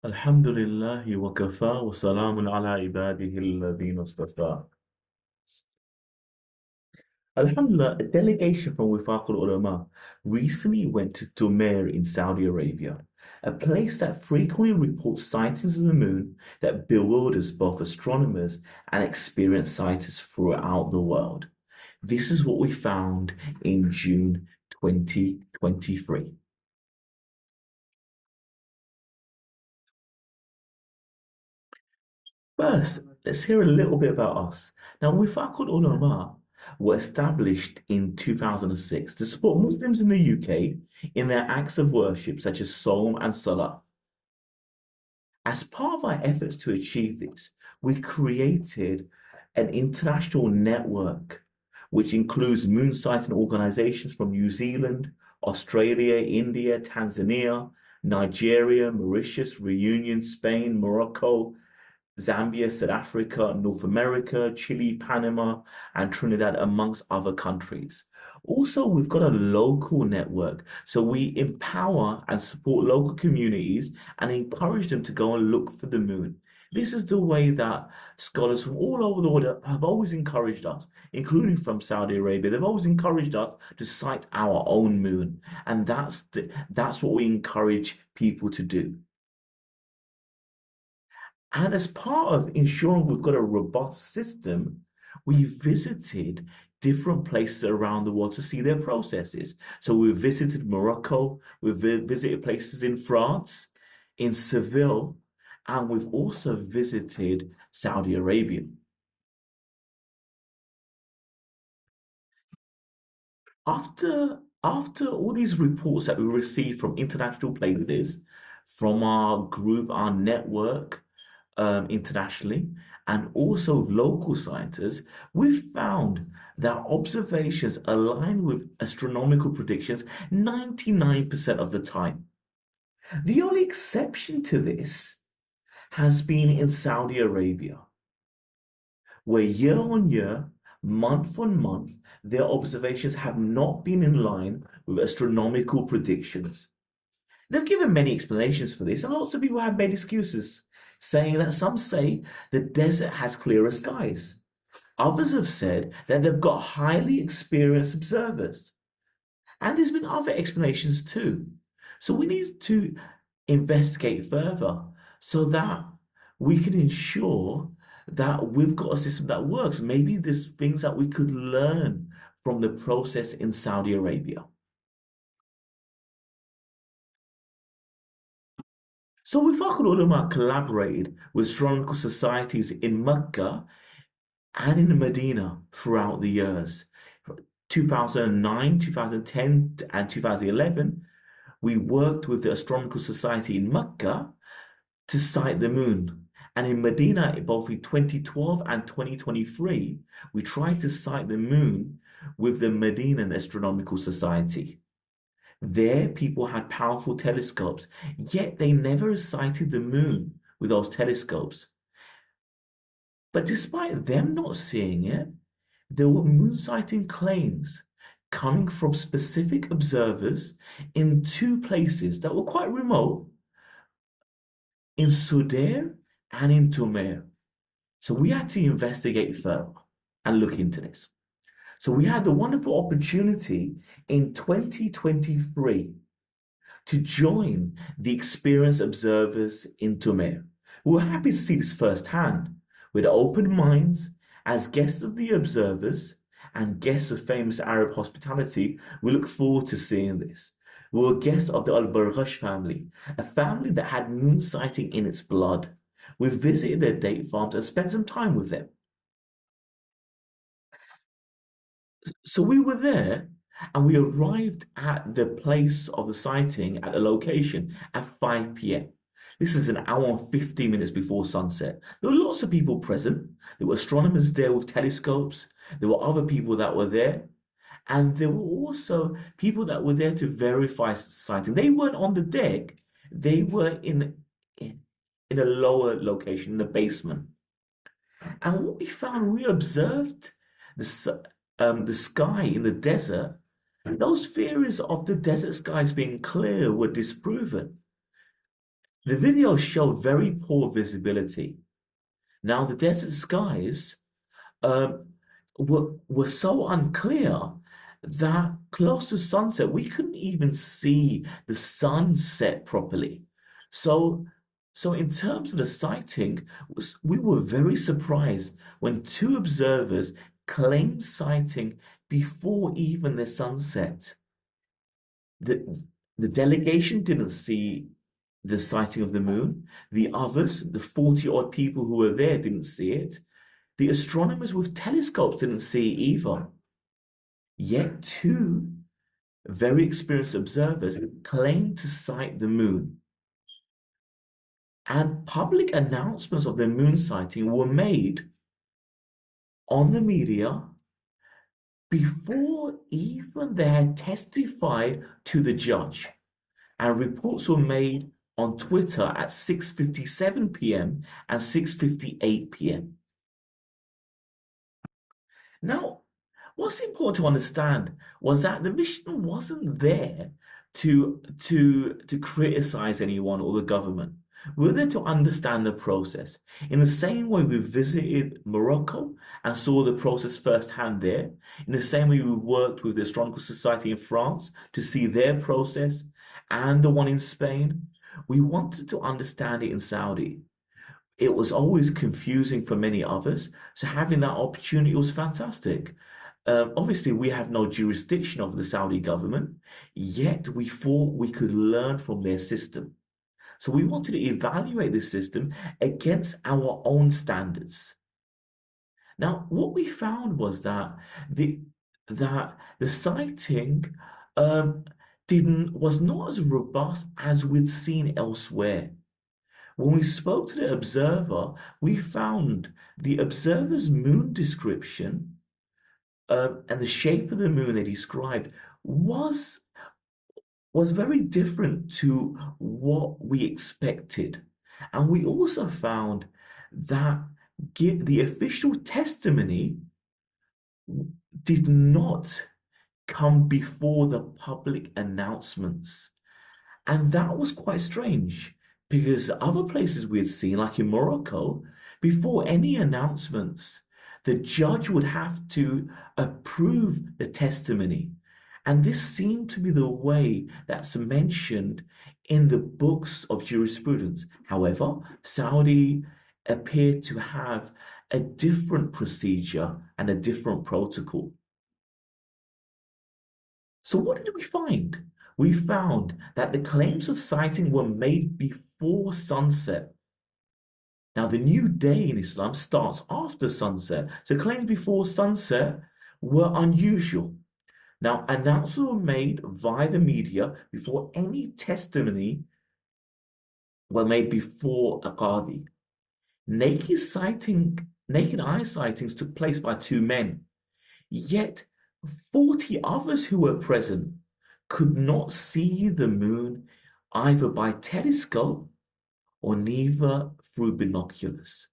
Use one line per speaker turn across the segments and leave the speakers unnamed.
الحمد لله وكفى وسلام على عباده الذين اصطفى. Alhamdulillah, a delegation from Wifaq al-Ulama recently went to Tumair in Saudi Arabia, a place that frequently reports sightings of the moon that bewilders both astronomers and experienced sighters throughout the world. This is what we found in June 2023. First, let's hear a little bit about us. Now, Wifaqul Ulama were established in 2006 to support Muslims in the UK in their acts of worship, such as Saum and Salah. As part of our efforts to achieve this, we created an international network which includes moon sighting organizations from New Zealand, Australia, India, Tanzania, Nigeria, Mauritius, Reunion, Spain, Morocco, Zambia, South Africa, North America, Chile, Panama, and Trinidad, amongst other countries. Also, we've got a local network. So we empower and support local communities and encourage them to go and look for the moon. This is the way that scholars from all over the world have always encouraged us, including from Saudi Arabia. They've always encouraged us to sight our own moon. And that's what we encourage people to do. And as part of ensuring we've got a robust system, we visited different places around the world to see their processes. So we visited Morocco, we've visited places in France, in Seville, and we've also visited Saudi Arabia. After all these reports that we received from international places, from our group, our network, internationally, and also local scientists, we've found that observations align with astronomical predictions 99% of the time. The only exception to this has been in Saudi Arabia, where year on year, month on month, their observations have not been in line with astronomical predictions. They've given many explanations for this, and lots of people have made excuses, saying that some say the desert has clearer skies. Others have said that they've got highly experienced observers. And there's been other explanations too. So we need to investigate further so that we can ensure that we've got a system that works. Maybe there's things that we could learn from the process in Saudi Arabia. So Wifaq ulama collaborated with astronomical societies in Mecca and in Medina throughout the years. 2009, 2010, and 2011, we worked with the Astronomical Society in Mecca to sight the moon. And in Medina, both in 2012 and 2023, we tried to sight the moon with the Medinan Astronomical Society. There, people had powerful telescopes, yet they never sighted the moon with those telescopes. But despite them not seeing it, there were moon sighting claims coming from specific observers in two places that were quite remote, in Sudair and in Tumair. So we had to investigate further and look into this. So we had the wonderful opportunity in 2023 to join the experienced observers in Tumair. We were happy to see this firsthand with open minds as guests of the observers and guests of famous Arab hospitality. We look forward to seeing this. We were guests of the Al Barghash family, a family that had moon sighting in its blood. We visited their date farms and spent some time with them. So we were there and we arrived at the place of the sighting at the location at 5 p.m. This is an hour and 15 minutes before sunset. There were lots of people present. There were astronomers there with telescopes. There were other people that were there. And there were also people that were there to verify sighting. They weren't on the deck. They were in a lower location, in the basement. And what we found, we observed the sky in the desert. Those theories of the desert skies being clear were disproven. The videos show very poor visibility. Now, the desert skies um, were so unclear that close to sunset, we couldn't even see the sun set properly. So, so in terms of the sighting, we were very surprised when two observers claimed sighting before even the sunset. The, the delegation didn't see the sighting of the moon. The others, the 40 odd people who were there, didn't see it. The astronomers with telescopes didn't see it either. Yet two very experienced observers claimed to sight the moon. And public announcements of the moon sighting were made on the media before even they had testified to the judge. And reports were made on Twitter at 6:57 p.m. and 6:58 p.m. Now, what's important to understand was that the mission wasn't there to criticize anyone or the government. We were there to understand the process. In the same way we visited Morocco and saw the process firsthand there, in the same way we worked with the Astronomical Society in France to see their process and the one in Spain, we wanted to understand it in Saudi. It was always confusing for many others. So having that opportunity was fantastic. Obviously, we have no jurisdiction over the Saudi government, yet we thought we could learn from their system. So we wanted to evaluate this system against our own standards. Now, what we found was the the sighting um, didn't was not as robust as we'd seen elsewhere. When we spoke to the observer, we found the observer's moon description and the shape of the moon they described was was very different to what we expected. And we also found that the official testimony did not come before the public announcements. And that was quite strange because other places we had seen, like in Morocco, before any announcements, the judge would have to approve the testimony. And this seemed to be the way that's mentioned in the books of jurisprudence. However, Saudi appeared to have a different procedure and a different protocol. So what did we find? We found that the claims of sighting were made before sunset. Now, the new day in Islam starts after sunset, so claims before sunset were unusual. Now, announcements were made via the media before any testimony were made before a qadi. Naked eye sightings took place by two men. Yet 40 others who were present could not see the moon either by telescope or neither through binoculars.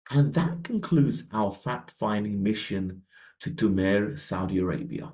And that concludes our fact-finding mission to Tumair, Saudi Arabia.